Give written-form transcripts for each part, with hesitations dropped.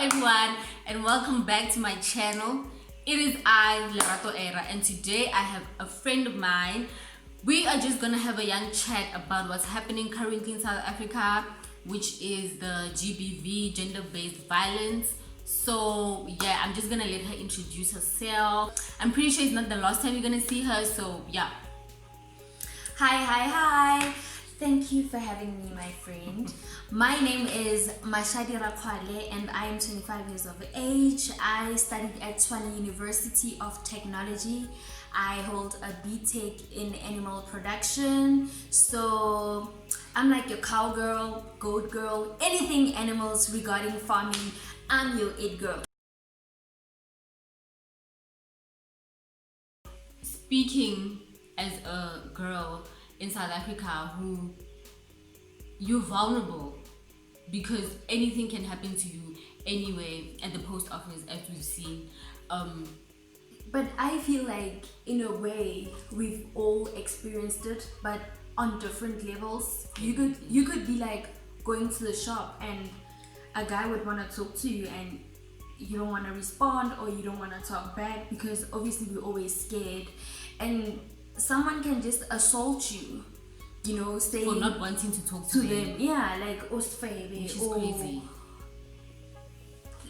everyone, and welcome back to my channel. It is I, Lerato Era, and today I have a friend of mine. We are just gonna have a young chat about what's happening currently in South Africa, which is the GBV, gender-based violence. So yeah, I'm just gonna let her introduce herself. I'm pretty sure it's not the last time you're gonna see her, so yeah. Hi. Thank you for having me, my friend. My name is Mashadi Rakwale and I am 25 years of age. I studied at Tshwane University of Technology. I hold a BTech in animal production. So I'm like your cowgirl, goat girl, anything animals regarding farming. I'm your it girl. Speaking as a girl in South Africa who you're vulnerable because anything can happen to you anywhere at the post office, as we've seen. But I feel like in a way we've all experienced it, but on different levels. You could be like going to the shop and a guy would want to talk to you and you don't want to respond or you don't want to talk back because obviously we're always scared, and someone can just assault you, you know, say for not wanting to talk to them. Yeah, like which is crazy.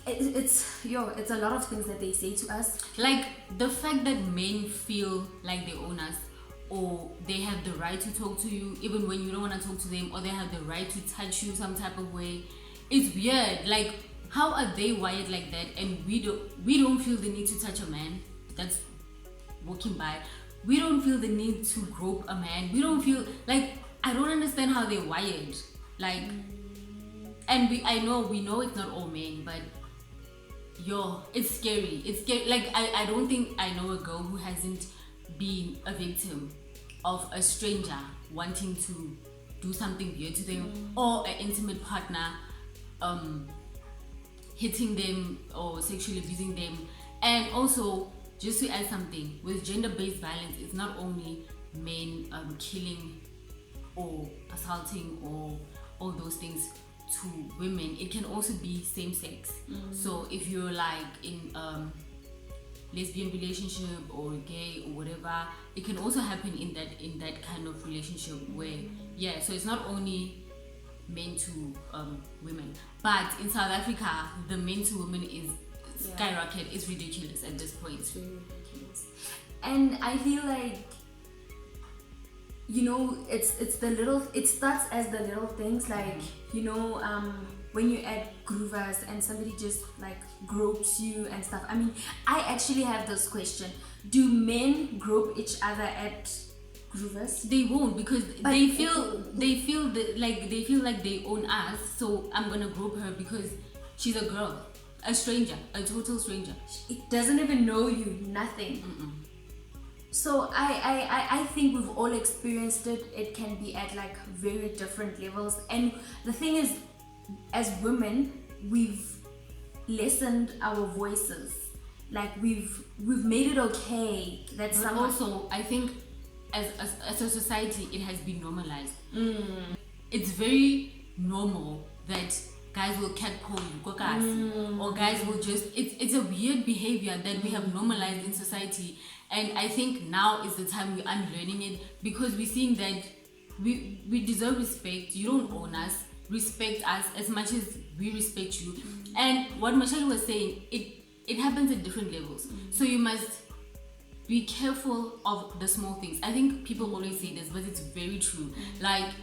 It's a lot of things that they say to us. Like the fact that men feel like they own us, or they have the right to talk to you even when you don't want to talk to them, or they have the right to touch you some type of way. It's weird. Like, how are they wired like that and we don't feel the need to touch a man that's walking by? We don't feel the need to grope a man. We don't feel like, I don't understand how they're wired. Like, and we know it's not all men, but it's scary. It's scary. Like, I don't think I know a girl who hasn't been a victim of a stranger wanting to do something weird to them, or an intimate partner hitting them or sexually abusing them. And also, just to add something, with gender-based violence, it's not only men killing or assaulting or all those things to women. It can also be same-sex. So if you're like in lesbian relationship or gay or whatever, it can also happen in that kind of relationship where, yeah, so it's not only men to women, but in South Africa the men to women is skyrocket. It's ridiculous at this point. It's really ridiculous. And I feel like, you know, it starts as the little things, like, you know, when you add groovers and somebody just like gropes you and stuff. I mean, I actually have this question: do men grope each other at groovers? They won't, because they feel like they own us. So I'm gonna grope her because she's a girl, a stranger, a total stranger. It doesn't even know you, nothing. So I think we've all experienced it. It can be at like very different levels. And the thing is, as women, we've lessened our voices. Like we've made it okay that someone. Also, I think as a society, it has been normalized. It's very normal that guys will catcall you, or guys will just, it's a weird behavior that we have normalized in society. And I think now is the time we're unlearning it, because we're seeing that we deserve respect. You don't own us. Respect us as much as we respect you. And what Mashali was saying, it happens at different levels. So you must be careful of the small things. I think people always say this, but it's very true. Like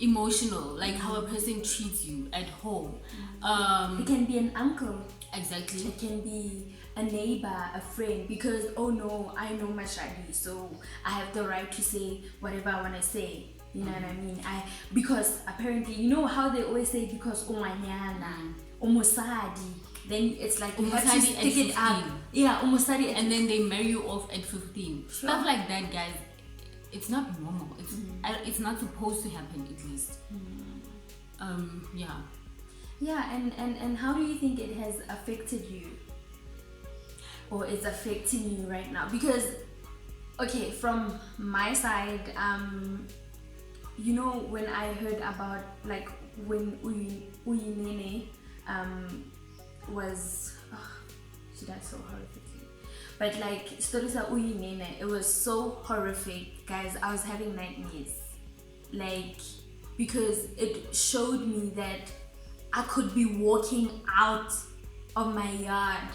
emotional, like how a person treats you at home. It can be an uncle. Exactly. It can be a neighbor, a friend, because oh no, I know Mashadi, so I have the right to say whatever I want to say. You know what I mean? Because apparently, you know how they always say, because umanyana, umosadi, then it's like you have to stick it up. Yeah, umosadi, and then they marry you off at 15. Sure. Stuff like that, guys. It's not normal. It's not supposed to happen, at least. Yeah, and how do you think it has affected you, or is affecting you right now? Because, okay, from my side, you know, when I heard about like when Uyinene was, she died so horrifically. But like Storisa Uyinene, it was so horrific, guys. I was having nightmares, like, because it showed me that I could be walking out of my yard.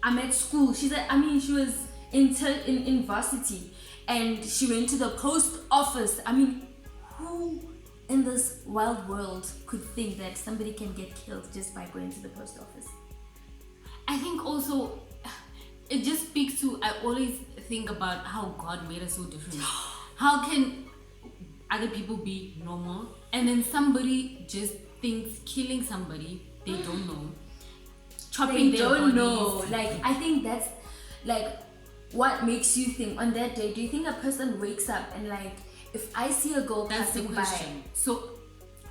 I'm at school. She was in varsity, and she went to the post office. I mean, who in this wild world could think that somebody can get killed just by going to the post office? I think also it just speaks to, I always think about how God made us so different. How can other people be normal and then somebody just thinks killing somebody they don't know, chopping They their don't bodies. know. Like, I think that's like what makes you think on that day. Do you think a person wakes up and like, if I see a girl That's the passing question. So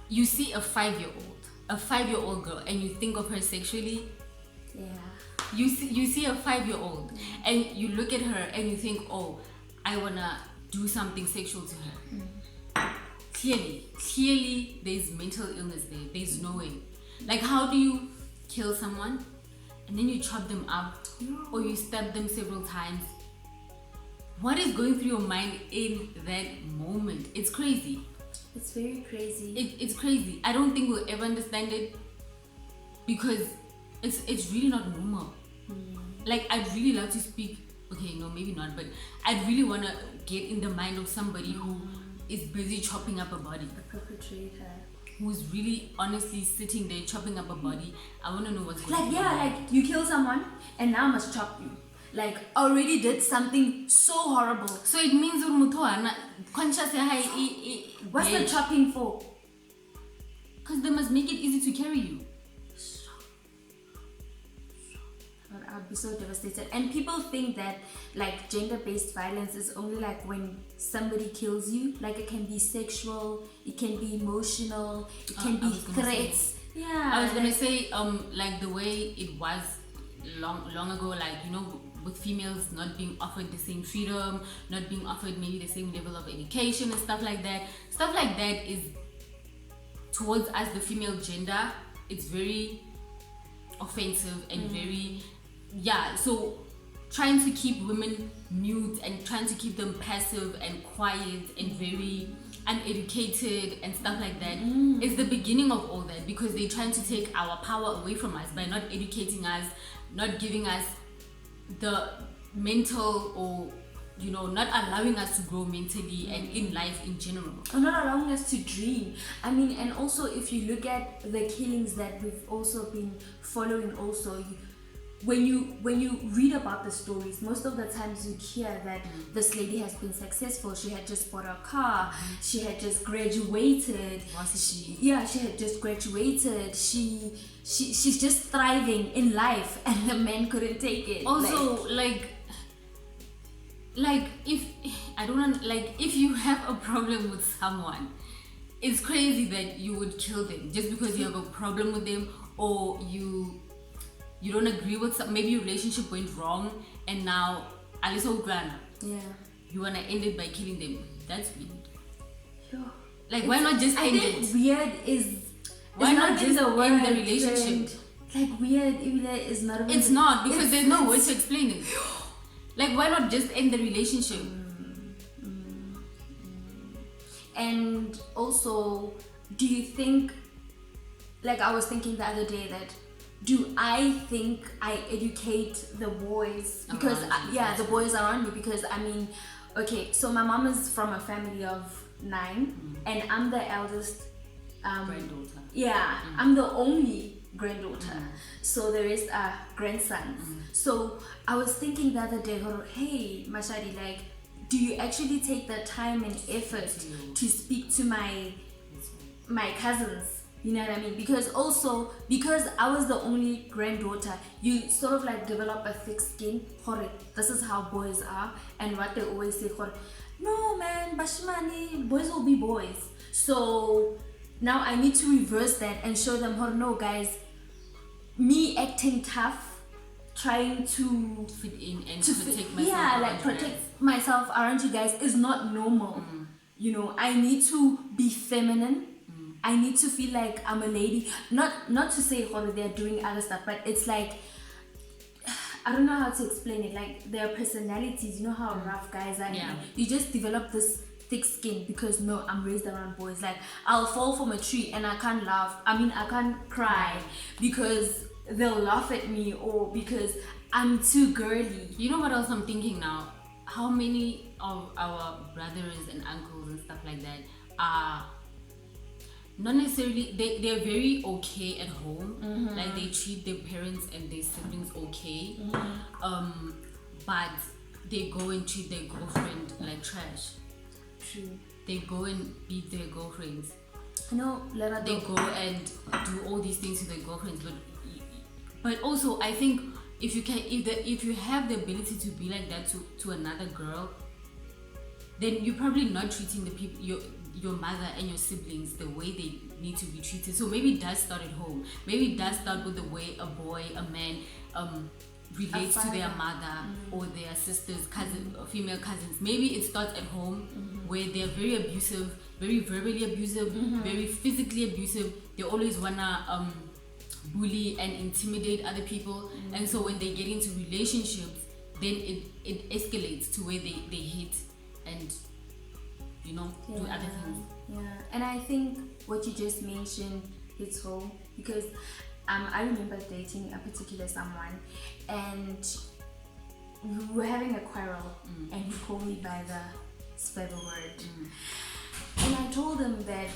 you see a 5-year-old girl, and you think of her sexually. by, yeah, You see a 5-year-old, and you look at her and you think, oh, I wanna do something sexual to her. Clearly, there's mental illness there. There's no way. Like, how do you kill someone and then you chop them up, or you stab them several times? What is going through your mind in that moment? It's crazy. it's very crazy. It's crazy. I don't think we'll ever understand it, because it's really not normal. Like, I'd really love to speak, okay, no, maybe not, but I'd really want to get in the mind of somebody who is busy chopping up a body, The perpetrator. who's really honestly sitting there chopping up a body. I want to know what's going Like, on. yeah, like you kill someone and now I must chop you. Like, already did something so horrible. So it means conscious. What's the chopping for? Because they must make it easy to carry you. I'd be so devastated. And people think that like gender-based violence is only like when somebody kills you. Like, it can be sexual, it can be emotional, it can be threats. Yeah. I was gonna say, like the way it was long ago, like, you know, with females not being offered the same freedom, not being offered maybe the same level of education and stuff like that. Stuff like that is, towards us, the female gender, it's very offensive and very, yeah. So trying to keep women mute and trying to keep them passive and quiet and very uneducated and stuff like that is the beginning of all that, because they're trying to take our power away from us by not educating us, not giving us the mental, or, you know, not allowing us to grow mentally and in life in general. Or not allowing us to dream. I mean, and also if you look at the killings that we've also been following, also when you read about the stories, most of the times you hear that this lady has been successful. She had just bought a car. She had just graduated. She had just graduated. She's just thriving in life, and the man couldn't take it. Also, like if I don't know, like, if you have a problem with someone, it's crazy that you would kill them just because you have a problem with them, or you don't agree with some, maybe your relationship went wrong and now you wanna end it by killing them. That's weird. Sure. Like, why not just end it? Weird is Why not just the word end the relationship? Like, weird is not a word. It's not, because there's no way to explain it. Like, why not just end the relationship? And also, do you think, like I was thinking the other day, that do I think I educate the boys? Because the boys around me, because I mean, okay, so my mom is from a family of 9 and I'm the eldest Granddaughter. Yeah, I'm the only granddaughter. So there is a grandson. So I was thinking the other day, hey, Mashadi, like, do you actually take the time and effort to speak to my cousins? You know what I mean? Because I was the only granddaughter, you sort of like develop a thick skin. This is how boys are, and what they always say, no man, bashimani, boys will be boys. So now I need to reverse that and show them, no guys, me acting tough, trying to fit in and to protect myself. Protect myself around you guys is not normal. You know, I need to be feminine I need to feel like I'm a lady. Not to say oh, they're doing other stuff, but it's like I don't know how to explain it. Like their personalities, you know how rough guys are. Yeah. You just develop this thick skin because no, I'm raised around boys. Like I'll fall from a tree and I can't laugh. I mean, I can't cry because they'll laugh at me or because I'm too girly. You know what else I'm thinking now? How many of our brothers and uncles and stuff like that are not necessarily they're very okay at home, like they treat their parents and their siblings okay, but they go and treat their girlfriend like trash. True. They go and beat their girlfriends. No, they go and do all these things to their girlfriends, but also I think if you have the ability to be like that to another girl, then you're probably not treating the people your mother and your siblings the way they need to be treated. So maybe it does start at home. Maybe it does start with the way a man relates to their mother or their sisters, female cousins. Maybe it starts at home where they're very abusive, very verbally abusive, very physically abusive. They always wanna bully and intimidate other people, and so when they get into relationships, then it escalates to where they hate and do other things. Yeah, and I think what you just mentioned hits home because I remember dating a particular someone and we were having a quarrel and he called me by the swear word. And I told him that,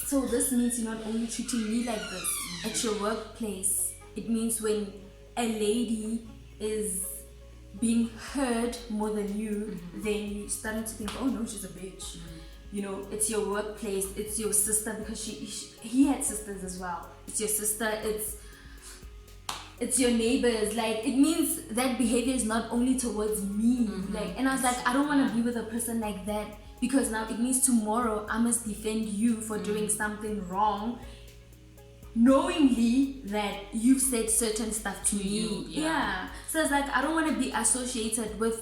so this means you're not only treating me like this at your workplace, it means when a lady is being heard more than you, then you're starting to think, oh no, she's a bitch. You know, it's your workplace, it's your sister, because he had sisters as well. It's your sister, it's your neighbors. Like, it means that behavior is not only towards me. Like, and I was like, I don't want to be with a person like that, because now it means tomorrow I must defend you for doing something wrong, knowingly that you've said certain stuff to me. Yeah. So it's like, I don't want to be associated with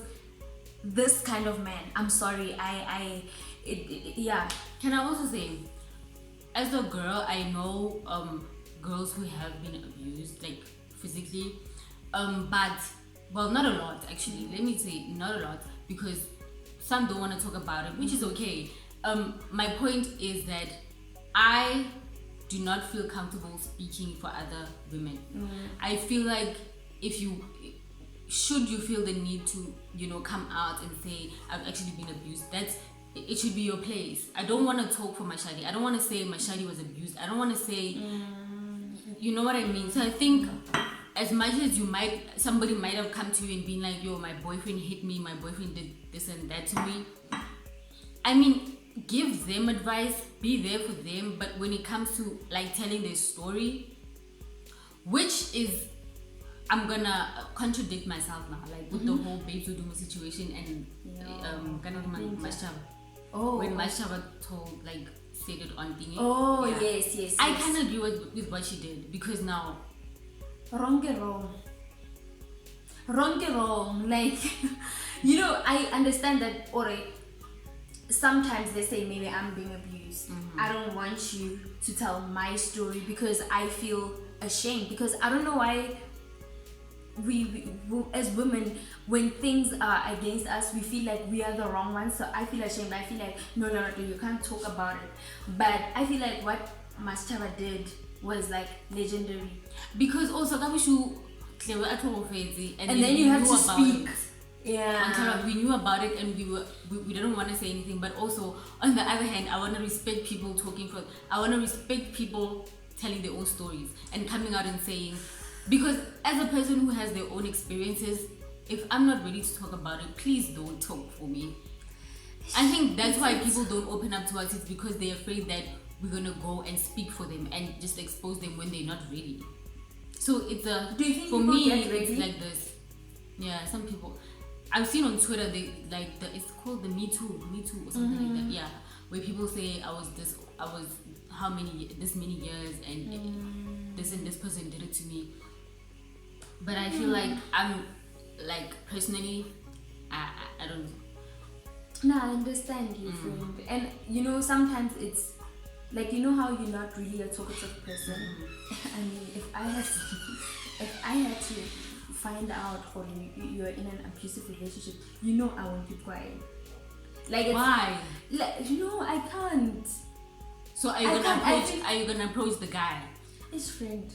this kind of man. I'm sorry. Can I also say, as a girl, I know girls who have been abused, like physically, but well, not a lot actually. Let me say not a lot, because some don't want to talk about it, which is okay. My point is that I do not feel comfortable speaking for other women. I feel like should you feel the need to, come out and say I've actually been abused, it should be your place. I don't want to talk for Mashadi. I don't want to say Mashadi was abused. I don't want to say, you know what I mean? So I think as much as somebody might have come to you and been like, yo, my boyfriend hit me, my boyfriend did this and that to me. I mean, give them advice, be there for them. But when it comes to like telling their story, which is, I'm gonna contradict myself now, like with the whole Babes Uduma situation and when Mashaba said it on thingy. Oh, yeah. Yes. I can agree with what she did, because now wrong. Like, I understand that, or sometimes they say maybe I'm being abused. I don't want you to tell my story because I feel ashamed, because I don't know why we as women, when things are against us, we feel like we are the wrong ones. So I feel ashamed. I feel like no, you can't talk about it. But I feel like what Mashaba did was like legendary, because also and then you have to speak. Yeah, we knew about it and we didn't want to say anything. But also on the other hand, I want to respect people I want to respect people telling their own stories and coming out and saying, because as a person who has their own experiences, if I'm not ready to talk about it, please don't talk for me. I think that's why people don't open up to us. It's because they're afraid that we're gonna go and speak for them and just expose them when they're not ready. So it's do you think for me it's like this. Yeah, some people I've seen on Twitter, it's called the Me Too or something like that. Yeah, where people say I was this many years and this and this person did it to me. But I feel like I'm personally, I don't know. No, I understand you, friend. And sometimes it's like, you know how you're not really a talkative person. I mean, if I had to find out when you're in an abusive relationship, you know I won't be quiet. Like, why? Like, you know, I can't. So are you gonna approach the guy? His friend.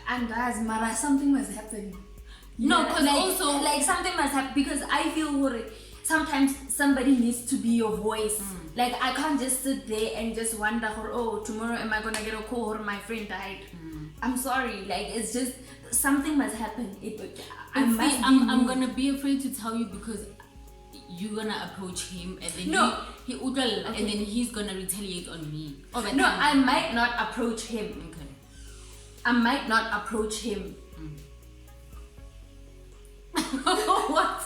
And as Mara, something must happen. No, because like, also like something must happen, because I feel worried. Sometimes somebody needs to be your voice. Like, I can't just sit there and just wonder, oh, tomorrow am I gonna get a call or my friend died? I'm sorry, like, it's just something must happen. I'm gonna be afraid to tell you, because you're gonna approach him and then he and then he's gonna retaliate on me. No, I might not approach him. Okay. I might not approach him. What?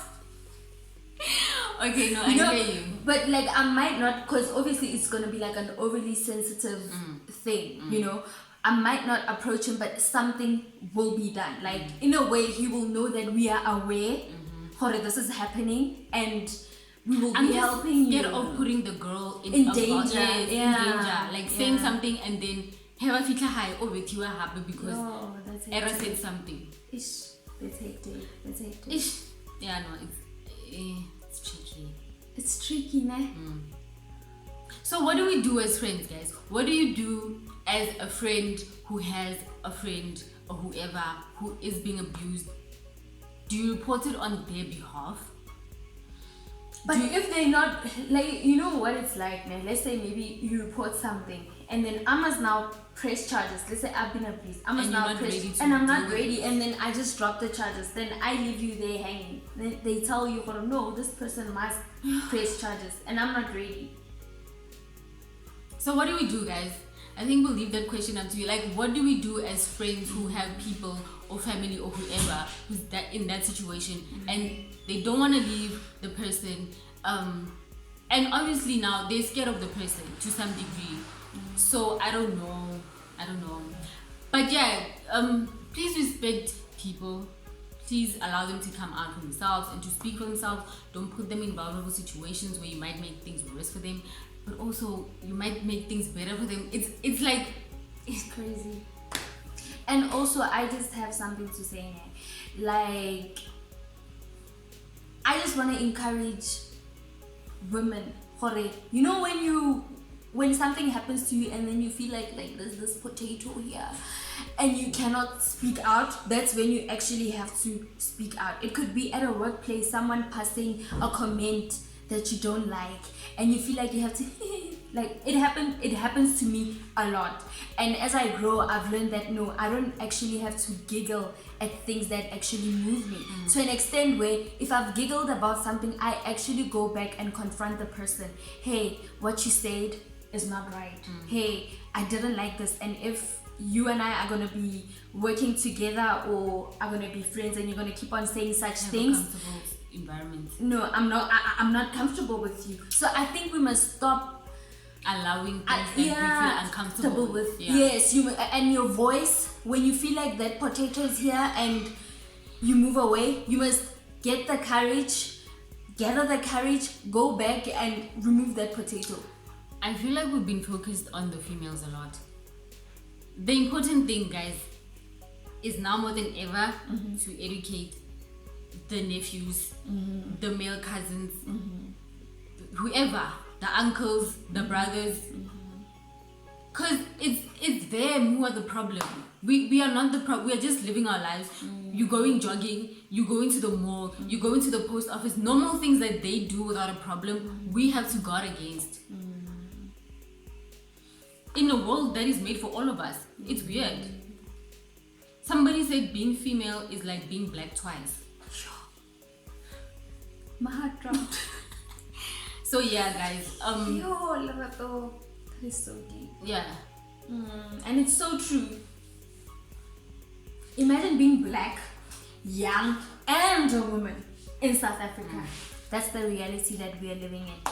Okay, no, I hear you. But like, I might not, because obviously it's gonna be like an overly sensitive thing, you know. I might not approach him, but something will be done. Like, in a way, he will know that we are aware how this is happening, and we will be helping you. Instead of putting the girl in danger. In danger. Like saying something and then have a fitla high or with you happy because Era said something. Ish, that's hectic. Ish. Yeah, no, it's tricky. It's tricky, nah. So what do we do as friends, guys? What do you do as a friend who has a friend or whoever who is being abused? Do you report it on their behalf? But if they're not, like, you know what it's like, man. Let's say maybe you report something and then I must now press charges. Let's say I've been abused. I must now press, and I'm not ready, and then I just drop the charges. Then I leave you there hanging. Then they tell you, oh no, this person must press charges, and I'm not ready. So what do we do, guys? I think we'll leave that question up to you. Like, what do we do as friends who have people or family or whoever who's in that situation and they don't want to leave the person, and obviously now they're scared of the person to some degree. So I don't know, but yeah, please respect people. Please allow them to come out for themselves and to speak for themselves. Don't put them in vulnerable situations where you might make things worse for them, but also you might make things better for them. It's like, it's crazy. And also, I just have something to say here. Like, I just want to encourage women. You know, when something happens to you and then you feel like there's this potato here and you cannot speak out, that's when you actually have to speak out. It could be at a workplace, someone passing a comment that you don't like, and you feel like you have to like, it happens to me a lot. And as I grow, I've learned that no, I don't actually have to giggle at things that actually move me to an extent where if I've giggled about something, I actually go back and confront the person. Hey, what you said is not right. Hey, I didn't like this. And if you and I are gonna be working together or are gonna be friends and you're gonna keep on saying such things, environment. No, I'm not comfortable with you. So I think we must stop allowing things that we feel uncomfortable with. Yes, and your voice, when you feel like that potato is here and you move away, you must gather the courage, go back and remove that potato. I feel like we've been focused on the females a lot. The important thing, guys, is now more than ever to educate the nephews, the male cousins, whoever, the uncles, the brothers, because it's them who are the problem. We are not the problem. We are just living our lives. You going jogging, you going to the mall, you going to the post office, normal things that they do without a problem, we have to guard against. In a world that is made for all of us. It's weird. Somebody said being female is like being black twice. My heart dropped. So yeah, guys. That is so deep. Yeah. And it's so true. Imagine being black, young, and a woman in South Africa. That's the reality that we are living in.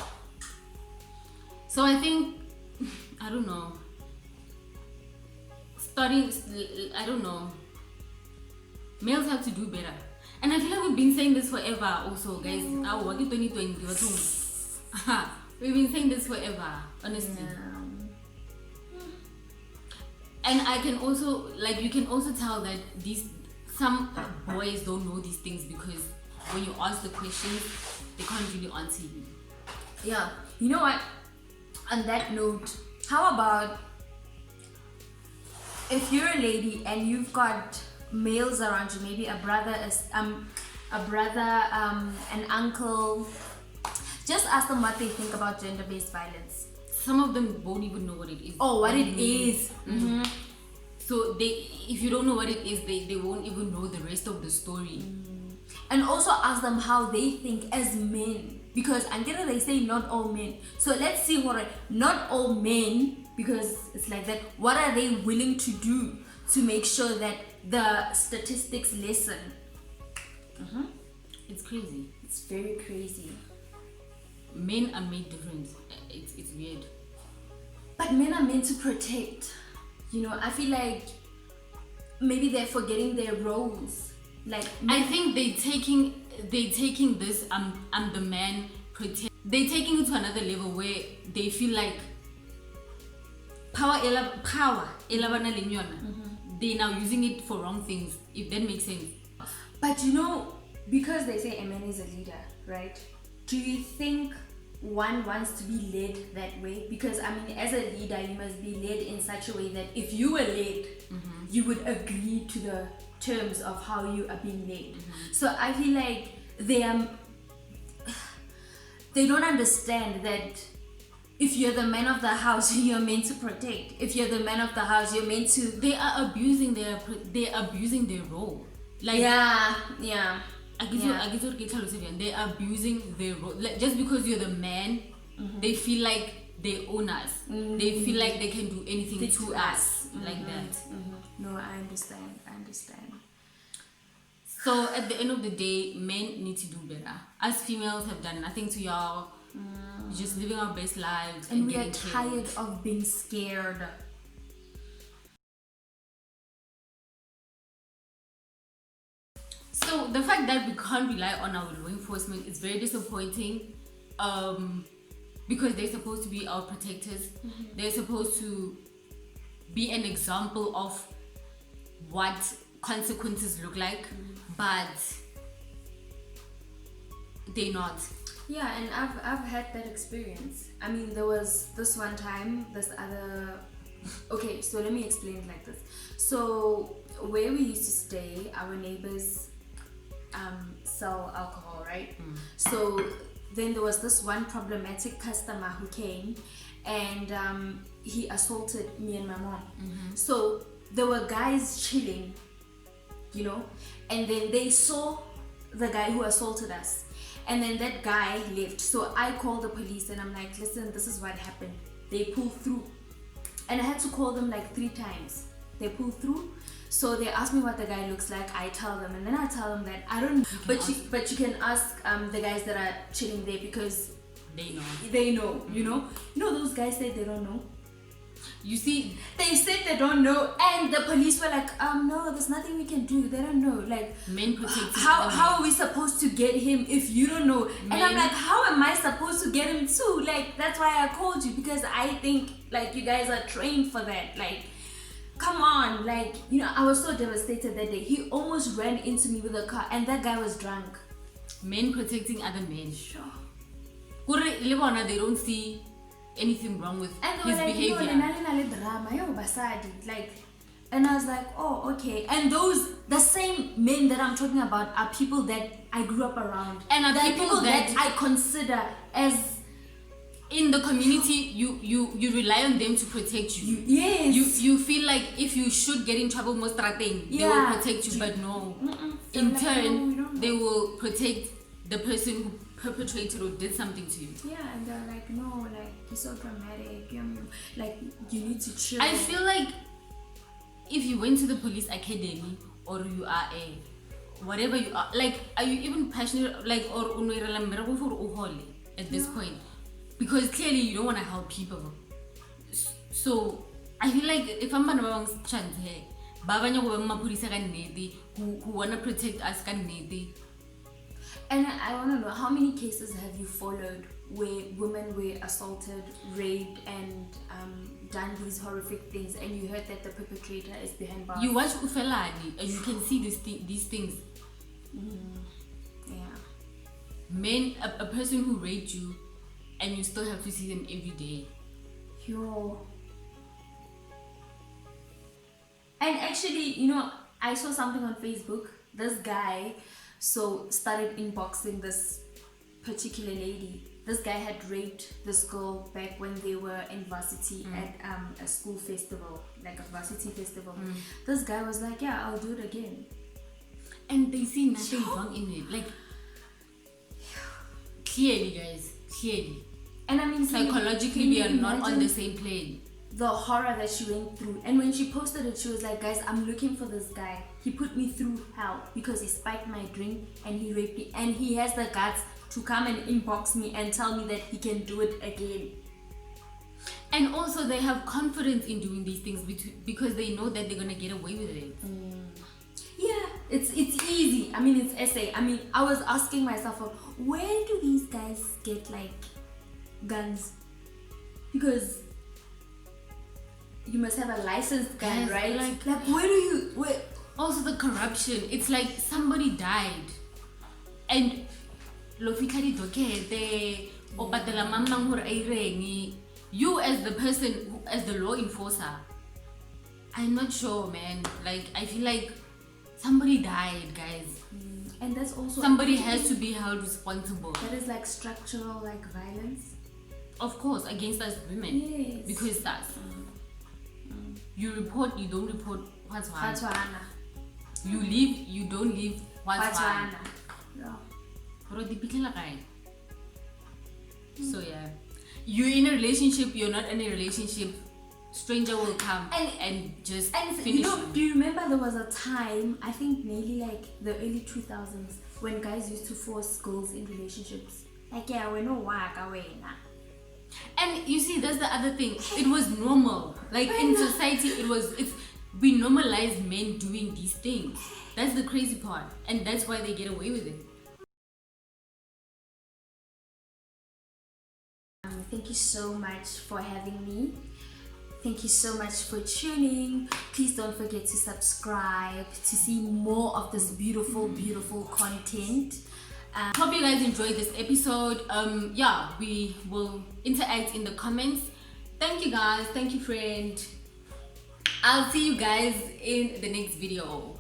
So I think, I don't know. Males have to do better. And I feel like we've been saying this forever also, guys. We've been saying this forever, honestly. And I can also, like, you can also tell that some boys don't know these things because when you ask the questions, they can't really answer you. Yeah. You know what? On that note, how about if you're a lady and you've got males around you, maybe a brother, an uncle, just ask them what they think about gender-based violence. Some of them won't even know what it is. Oh, what it is. Mm-hmm. So if you don't know what it is, they won't even know the rest of the story. And also ask them how they think as men, because until they say not all men. So let's see what not all men, because it's like that. What are they willing to do to make sure that the statistics lessen? It's crazy. It's very crazy. Men are made different. It's weird. But men are meant to protect. You know, I feel like maybe they're forgetting their roles. Like I think they taking this I'm the man protect. They're taking it to another level where they feel like power elabana lenyona. They're now using it for wrong things. If that makes sense. But you know, because they say a man is a leader, right? Do you think one wants to be led that way? Because I mean, as a leader, you must be led in such a way that if you were led, you would agree to the terms of how you are being led. So I feel like they don't understand that if you're the man of the house, you're meant to protect. If you're the man of the house, you're meant to. They are abusing their role. Like yeah. They're abusing their role. Like, just because you're the man, they feel like they own us. They feel like they can do anything to us like that. No, I understand. So at the end of the day, men need to do better. Us females have done nothing to y'all. We're just living our best lives and we are getting tired of being scared. So the fact that we can't rely on our law enforcement is very disappointing, because they're supposed to be our protectors. They're supposed to be an example of what consequences look like, but they're not. Yeah, and I've had that experience. I mean, there was this one time, okay, so let me explain it like this. So where we used to stay, our neighbors sell alcohol, right? So then there was this one problematic customer who came and he assaulted me and my mom. So there were guys chilling, you know, and then they saw the guy who assaulted us, and then that guy left. So I called the police and I'm like, listen, this is what happened. They pulled through, and I had to call them like 3 times. They pulled through. So they ask me what the guy looks like. I tell them, and then I tell them that I don't know. But you can ask the guys that are chilling there, because they know, you know. You know, those guys said they don't know. You see, they said they don't know, and the police were like, no, there's nothing we can do. They don't know. Like, men protect. How are we supposed to get him if you don't know? And I'm like, how am I supposed to get him too? Like, that's why I called you, because I think like you guys are trained for that. Like, come on, like, you know, I was so devastated that day. He almost ran into me with a car, and that guy was drunk. Men protecting other men. Sure. They don't see anything wrong with his behavior. Like, and I was like, oh, okay. And the same men that I'm talking about are people that I grew up around, and are people that I consider as. In the community, you rely on them to protect you. Yes. You feel like if you should get in trouble, most thing, they will protect you, but no. In turn, they will protect the person who perpetrated or did something to you. Yeah, and they're like, no, like, you're so dramatic. Like, you need to chill. I feel like if you went to the police academy, or you are a whatever you are, like, are you even passionate, like, or at this point? Because clearly you don't want to help people. So I feel like if I'm gonna chance here, who wanna protect us . And I want to know, how many cases have you followed where women were assaulted, raped, and done these horrific things, and you heard that the perpetrator is behind bars? You watch Ufelani and you can see these things. Yeah. Men, a person who raped you, and you still have to see them every day. Yo. And actually, you know, I saw something on Facebook. This guy started inboxing this particular lady. This guy had raped this girl back when they were in varsity at a school festival, like a varsity festival. This guy was like, yeah, I'll do it again. And they see nothing wrong in it. Like, clearly, guys, clearly. And I mean, psychologically, we are not on the same plane. The horror that she went through. And when she posted it, she was like, guys, I'm looking for this guy. He put me through hell because he spiked my drink and he raped me. And he has the guts to come and inbox me and tell me that he can do it again. And also, they have confidence in doing these things because they know that they're going to get away with it. Yeah, it's easy. I mean, it's essay. I mean, I was asking myself, where do these guys get like guns? Because you must have a licensed gun, yes, right? Like where? Also, the corruption. It's like somebody died, and you as the person, as the law enforcer, I'm not sure, man. Like, I feel like somebody died, guys. And that's also somebody has to be held responsible. That is like structural, like violence. Of course, against us women. Yes. Because that's you report, you don't report. What's one? You leave, you don't leave. What's one? Yeah. So yeah, you're in a relationship, you're not in a relationship, stranger will come and just finish you know, do you remember there was a time, I think maybe like the early 2000s, when guys used to force girls in relationships? Like, yeah, we know why. And you see, that's the other thing. It was normal. Like in society, we normalize men doing these things. That's the crazy part, and that's why they get away with it. Thank you so much for having me. Thank you so much for tuning. Please don't forget to subscribe to see more of this beautiful, beautiful content. Hope you guys enjoyed this episode. Yeah, we will interact in the comments. Thank you guys. Thank you, friend. I'll see you guys in the next video.